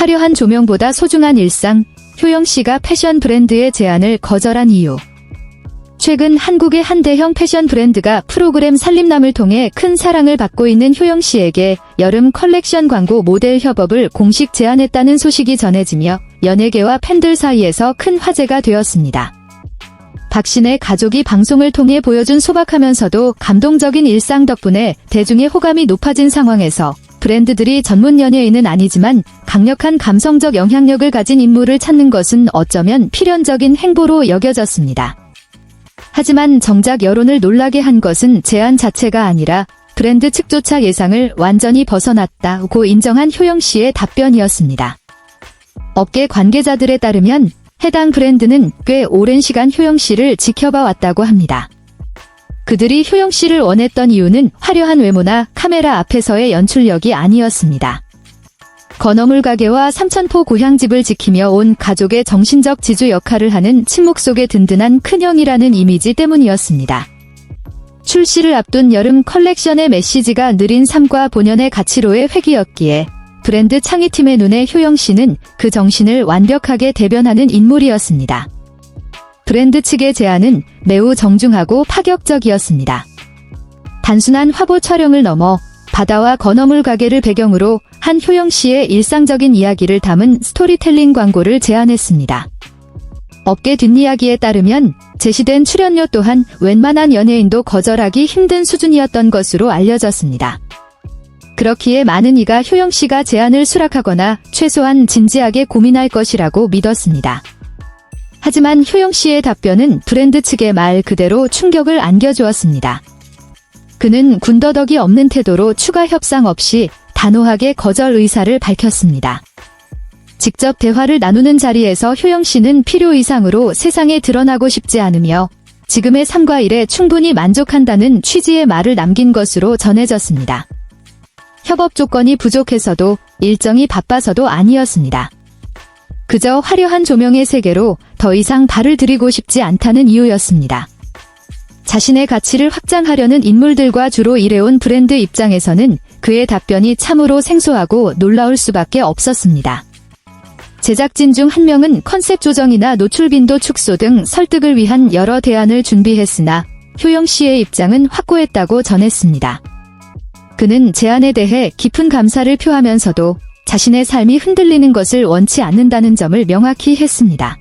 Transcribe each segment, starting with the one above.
화려한 조명보다 소중한 일상, 효영씨가 패션 브랜드의 제안을 거절한 이유. 최근 한국의 한 대형 패션 브랜드가 프로그램 살림남을 통해 큰 사랑을 받고 있는 효영씨에게 여름 컬렉션 광고 모델 협업을 공식 제안했다는 소식이 전해지며 연예계와 팬들 사이에서 큰 화제가 되었습니다. 박신의 가족이 방송을 통해 보여준 소박하면서도 감동적인 일상 덕분에 대중의 호감이 높아진 상황에서 브랜드들이 전문 연예인은 아니지만 강력한 감성적 영향력을 가진 인물을 찾는 것은 어쩌면 필연적인 행보로 여겨졌습니다. 하지만 정작 여론을 놀라게 한 것은 제안 자체가 아니라 브랜드 측조차 예상을 완전히 벗어났다고 인정한 효영씨의 답변이었습니다. 업계 관계자들에 따르면 해당 브랜드는 꽤 오랜 시간 효영씨를 지켜봐 왔다고 합니다. 그들이 효영씨를 원했던 이유는 화려한 외모나 카메라 앞에서의 연출력이 아니었습니다. 건어물 가게와 삼천포 고향집을 지키며 온 가족의 정신적 지주 역할을 하는 침묵 속의 든든한 큰형이라는 이미지 때문이었습니다. 출시를 앞둔 여름 컬렉션의 메시지가 느린 삶과 본연의 가치로의 회귀였기에 브랜드 창의팀의 눈에 효영씨는 그 정신을 완벽하게 대변하는 인물이었습니다. 브랜드 측의 제안은 매우 정중하고 파격적이었습니다. 단순한 화보 촬영을 넘어 바다와 건어물 가게를 배경으로 한 효영씨의 일상적인 이야기를 담은 스토리텔링 광고를 제안했습니다. 업계 뒷이야기에 따르면 제시된 출연료 또한 웬만한 연예인도 거절하기 힘든 수준이었던 것으로 알려졌습니다. 그렇기에 많은 이가 효영씨가 제안을 수락하거나 최소한 진지하게 고민할 것이라고 믿었습니다. 하지만 효영씨의 답변은 브랜드 측의 말 그대로 충격을 안겨주었습니다. 그는 군더더기 없는 태도로 추가 협상 없이 단호하게 거절 의사를 밝혔습니다. 직접 대화를 나누는 자리에서 효영씨는 필요 이상으로 세상에 드러나고 싶지 않으며 지금의 삶과 일에 충분히 만족한다는 취지의 말을 남긴 것으로 전해졌습니다. 협업 조건이 부족해서도 일정이 바빠서도 아니었습니다. 그저 화려한 조명의 세계로 더 이상 발을 들이고 싶지 않다는 이유였습니다. 자신의 가치를 확장하려는 인물들과 주로 일해온 브랜드 입장에서는 그의 답변이 참으로 생소하고 놀라울 수밖에 없었습니다. 제작진 중 한 명은 컨셉 조정이나 노출 빈도 축소 등 설득을 위한 여러 대안을 준비했으나 효영씨의 입장은 확고했다고 전했습니다. 그는 제안에 대해 깊은 감사를 표하면서도 자신의 삶이 흔들리는 것을 원치 않는다는 점을 명확히 했습니다.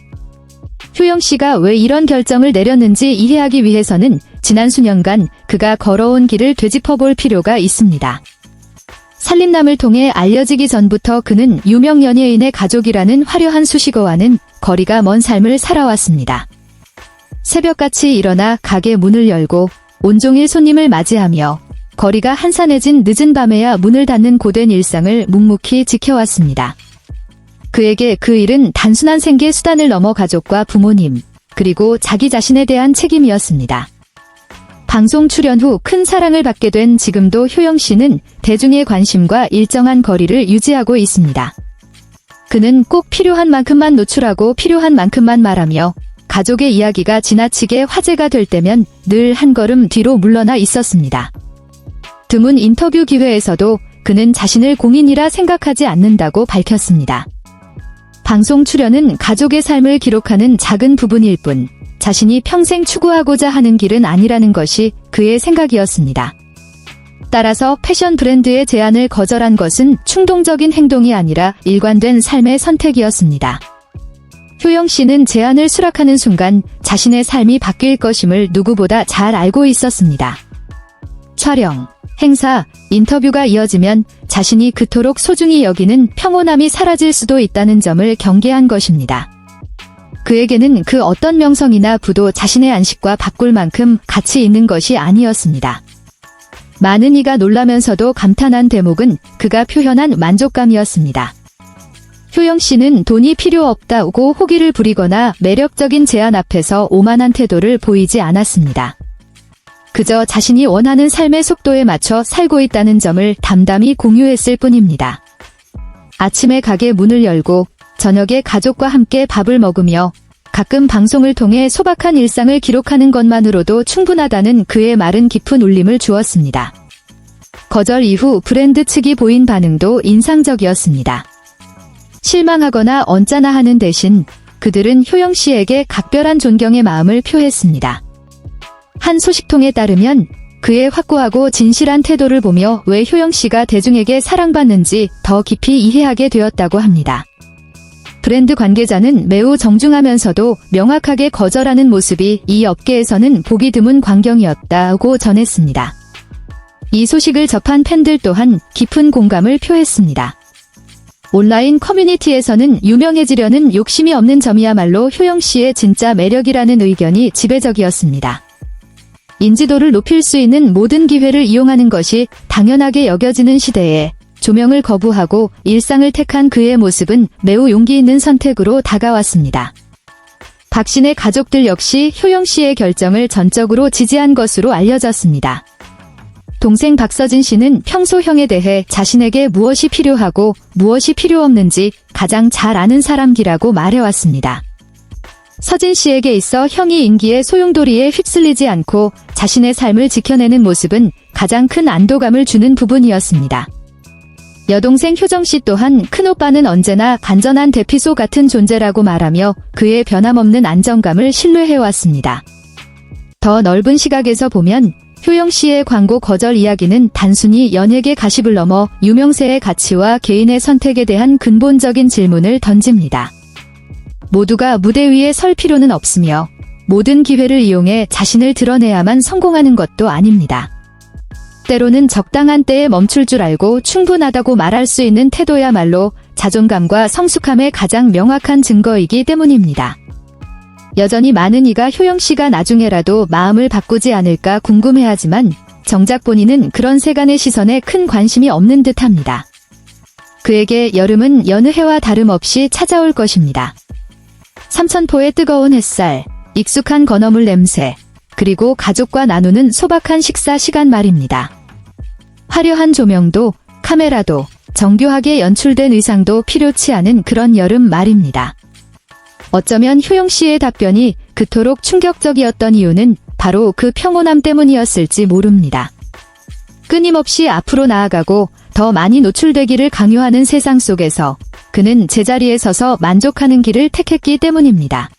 효영씨가 왜 이런 결정을 내렸는지 이해하기 위해서는 지난 수년간 그가 걸어온 길을 되짚어볼 필요가 있습니다. 살림남을 통해 알려지기 전부터 그는 유명 연예인의 가족이라는 화려한 수식어와는 거리가 먼 삶을 살아왔습니다. 새벽같이 일어나 가게 문을 열고 온종일 손님을 맞이하며 거리가 한산해진 늦은 밤에야 문을 닫는 고된 일상을 묵묵히 지켜왔습니다. 그에게 그 일은 단순한 생계 수단을 넘어 가족과 부모님, 그리고 자기 자신에 대한 책임이었습니다. 방송 출연 후 큰 사랑을 받게 된 지금도 효영씨는 대중의 관심과 일정한 거리를 유지하고 있습니다. 그는 꼭 필요한 만큼만 노출하고 필요한 만큼만 말하며 가족의 이야기가 지나치게 화제가 될 때면 늘 한 걸음 뒤로 물러나 있었습니다. 드문 인터뷰 기회에서도 그는 자신을 공인이라 생각하지 않는다고 밝혔습니다. 방송 출연은 가족의 삶을 기록하는 작은 부분일 뿐 자신이 평생 추구하고자 하는 길은 아니라는 것이 그의 생각이었습니다. 따라서 패션 브랜드의 제안을 거절한 것은 충동적인 행동이 아니라 일관된 삶의 선택이었습니다. 효영씨는 제안을 수락하는 순간 자신의 삶이 바뀔 것임을 누구보다 잘 알고 있었습니다. 촬영, 행사, 인터뷰가 이어지면 자신이 그토록 소중히 여기는 평온함이 사라질 수도 있다는 점을 경계한 것입니다. 그에게는 그 어떤 명성이나 부도 자신의 안식과 바꿀 만큼 가치 있는 것이 아니었습니다. 많은 이가 놀라면서도 감탄한 대목은 그가 표현한 만족감이었습니다. 효영씨는 돈이 필요 없다고 호기를 부리거나 매력적인 제안 앞에서 오만한 태도를 보이지 않았습니다. 그저 자신이 원하는 삶의 속도에 맞춰 살고 있다는 점을 담담히 공유했을 뿐입니다. 아침에 가게 문을 열고 저녁에 가족과 함께 밥을 먹으며 가끔 방송을 통해 소박한 일상을 기록하는 것만으로도 충분하다는 그의 말은 깊은 울림을 주었습니다. 거절 이후 브랜드 측이 보인 반응도 인상적이었습니다. 실망하거나 언짢아하는 대신 그들은 효영 씨에게 각별한 존경의 마음을 표했습니다. 한 소식통에 따르면 그의 확고하고 진실한 태도를 보며 왜 효영 씨가 대중에게 사랑받는지 더 깊이 이해하게 되었다고 합니다. 브랜드 관계자는 매우 정중하면서도 명확하게 거절하는 모습이 이 업계에서는 보기 드문 광경이었다고 전했습니다. 이 소식을 접한 팬들 또한 깊은 공감을 표했습니다. 온라인 커뮤니티에서는 유명해지려는 욕심이 없는 점이야말로 효영 씨의 진짜 매력이라는 의견이 지배적이었습니다. 인지도를 높일 수 있는 모든 기회를 이용하는 것이 당연하게 여겨지는 시대에 조명을 거부하고 일상을 택한 그의 모습은 매우 용기 있는 선택으로 다가왔습니다. 박신의 가족들 역시 효영 씨의 결정을 전적으로 지지한 것으로 알려졌습니다. 동생 박서진 씨는 평소 형에 대해 자신에게 무엇이 필요하고 무엇이 필요 없는지 가장 잘 아는 사람이라고 말해왔습니다. 서진 씨에게 있어 형이 인기의 소용돌이에 휩쓸리지 않고 자신의 삶을 지켜내는 모습은 가장 큰 안도감을 주는 부분이었습니다. 여동생 효정 씨 또한 큰오빠는 언제나 간전한 대피소 같은 존재라고 말하며 그의 변함없는 안정감을 신뢰해왔습니다. 더 넓은 시각에서 보면 효영 씨의 광고 거절 이야기는 단순히 연예계 가십을 넘어 유명세의 가치와 개인의 선택에 대한 근본적인 질문을 던집니다. 모두가 무대 위에 설 필요는 없으며 모든 기회를 이용해 자신을 드러내야만 성공하는 것도 아닙니다. 때로는 적당한 때에 멈출 줄 알고 충분하다고 말할 수 있는 태도야말로 자존감과 성숙함의 가장 명확한 증거이기 때문입니다. 여전히 많은 이가 효영 씨가 나중에라도 마음을 바꾸지 않을까 궁금해하지만 정작 본인은 그런 세간의 시선에 큰 관심이 없는 듯합니다. 그에게 여름은 여느 해와 다름없이 찾아올 것입니다. 삼천포의 뜨거운 햇살, 익숙한 건어물 냄새, 그리고 가족과 나누는 소박한 식사 시간 말입니다. 화려한 조명도, 카메라도, 정교하게 연출된 의상도 필요치 않은 그런 여름 말입니다. 어쩌면 효영 씨의 답변이 그토록 충격적이었던 이유는 바로 그 평온함 때문이었을지 모릅니다. 끊임없이 앞으로 나아가고 더 많이 노출되기를 강요하는 세상 속에서 그는 제자리에 서서 만족하는 길을 택했기 때문입니다.